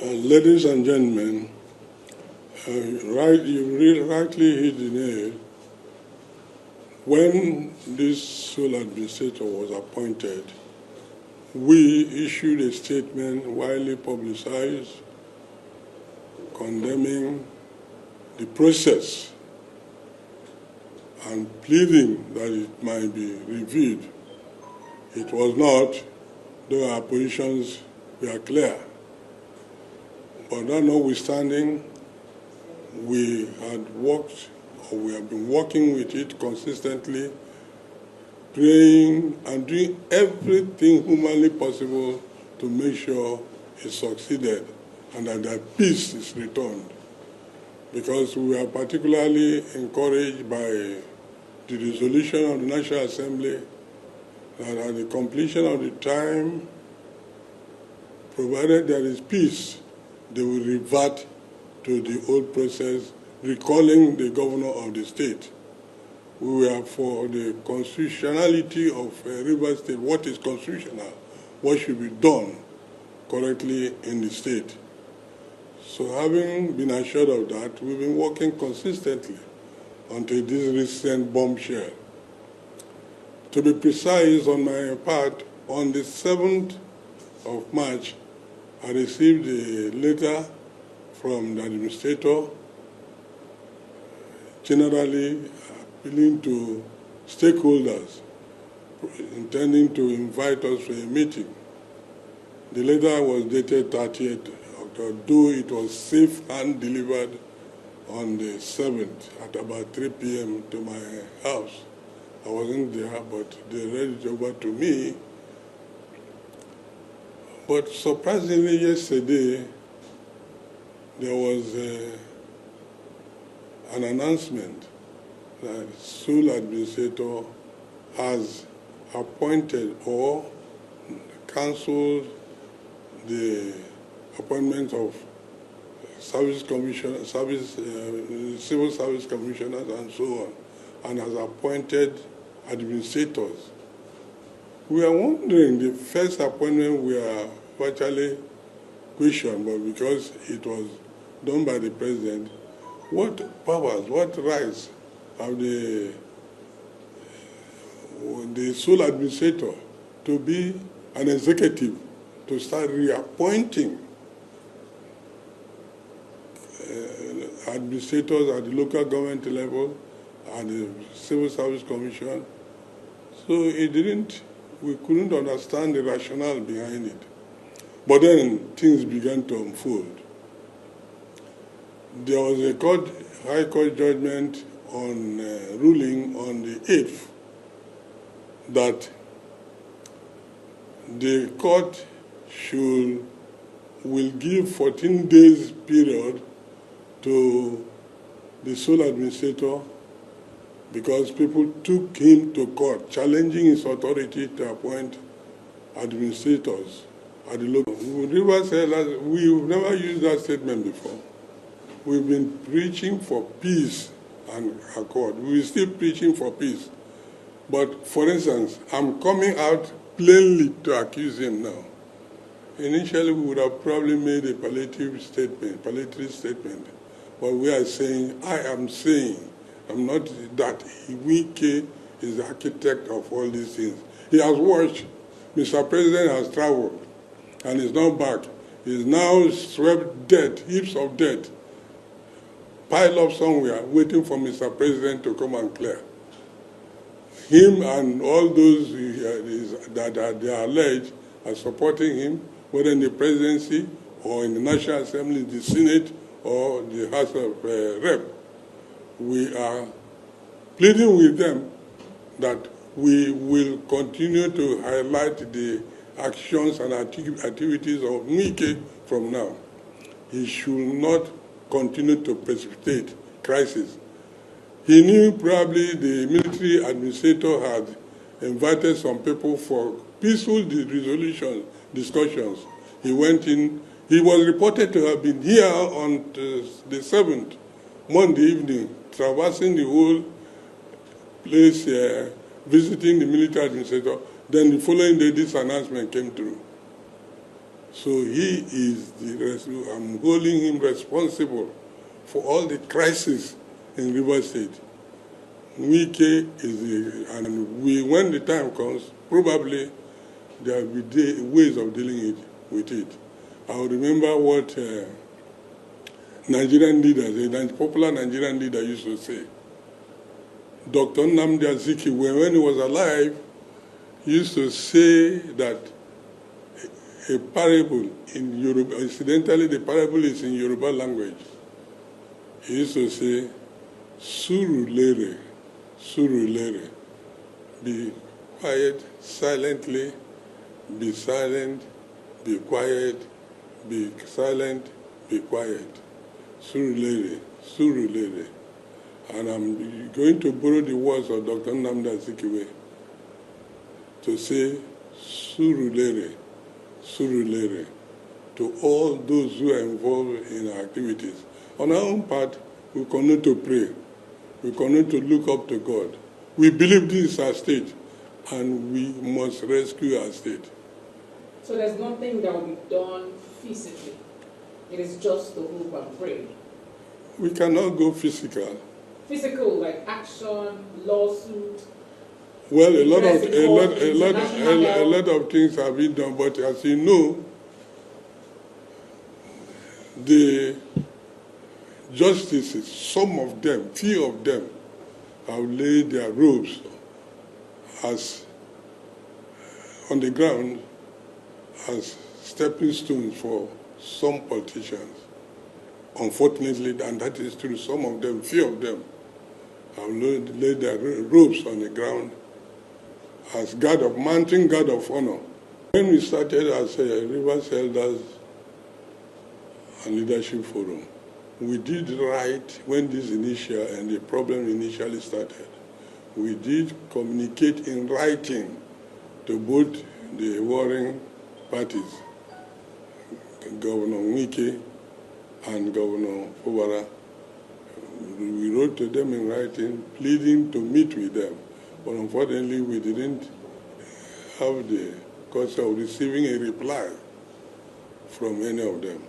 Ladies and gentlemen, you rightly hit the nail. When this sole administrator was appointed, we issued a statement widely publicized condemning the process and pleading that it might be reviewed. It was not, though our positions were clear. But that notwithstanding, we have been working with it consistently, praying and doing everything humanly possible to make sure it succeeded and that peace is returned. Because we are particularly encouraged by the resolution of the National Assembly that at the completion of the time, provided there is peace, they will revert to the old process, recalling the governor of the state. We were for the constitutionality of River State, what is constitutional, what should be done correctly in the state. So having been assured of that, we've been working consistently until this recent bombshell. To be precise on my part, on the 7th of March, I received a letter from the administrator generally appealing to stakeholders intending to invite us to a meeting. The letter was dated 30th October, though it was safe and delivered on the 7th at about 3 p.m. to my house. I wasn't there, but they read it over to me. But surprisingly, yesterday, there was an announcement that the sole administrator has appointed or cancelled the appointment of civil service commissioners and so on, and has appointed administrators. We are wondering, the first appointment we are virtually questioned, but because it was done by the president, what powers, what rights have the sole administrator to be an executive, to start reappointing administrators at the local government level and the Civil Service Commission? So we couldn't understand the rationale behind it. But then things began to unfold. There was a High Court judgment on ruling on the 8th that the court will give 14 days period to the sole administrator because people took him to court, challenging his authority to appoint administrators at the local. River said that we've never used that statement before. We've been preaching for peace and accord. We're still preaching for peace. But for instance, I'm coming out plainly to accuse him now. Initially, we would have probably made a palliative statement. But we are saying, I am saying, I'm not that. Wike is the architect of all these things. He has watched. Mr. President has traveled and is not back. He's now swept debt, heaps of debt, piled up somewhere, waiting for Mr. President to come and clear. Him and all those that they are alleged are supporting him, whether in the presidency or in the National Assembly, the Senate, or the House of Rep. We are pleading with them that we will continue to highlight the actions and activities of Wike from now. He should not continue to precipitate crisis. He knew probably the military administrator had invited some people for peaceful resolution discussions. He went in. He was reported to have been here on the 7th, Monday evening, traversing the whole place, visiting the military administrator. Then the following day, this announcement came through. So he is I'm holding him responsible for all the crises in River State. Wike is and when the time comes, probably there will be ways of dealing with it. I will remember what Nigerian leaders, a popular Nigerian leader used to say. Dr. Nnamdi Azikiwe, when he was alive, used to say that a parable in Yoruba, incidentally the parable is in Yoruba language. He used to say, Surulere, Surulere, be quiet, silently, be silent, be quiet, be silent, be quiet. Surulere, Surulere. And I'm going to borrow the words of Dr. Nnamdi Azikiwe to say, Surulere, Surulere, to all those who are involved in our activities. On our own part, we continue to pray. We continue to look up to God. We believe this is our state, and we must rescue our state. So there's nothing that will be done physically. It is just to hope and pray. We cannot go physical. Physical, like action, lawsuit. Well, a lot of things have been done, but as you know, the justices, some of them, few of them, have laid their robes as on the ground as stepping stones for some politicians. Unfortunately, and that is true, some of them, few of them, have laid their robes on the ground as mounting guard of honor. When we started as a Rivers Elders and Leadership Forum, we did write when this and the problem initially started. We did communicate in writing to both the warring parties, Governor Wike and Governor Fubara. We wrote to them in writing, pleading to meet with them. But unfortunately, we didn't have the cost of receiving a reply from any of them.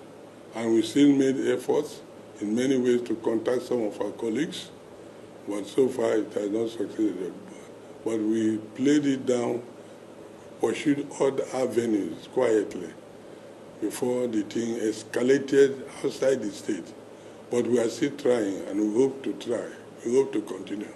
And we still made efforts in many ways to contact some of our colleagues, but so far it has not succeeded. But we played it down, pursued other avenues quietly before the thing escalated outside the state. But we are still trying, and we hope to try. We hope to continue.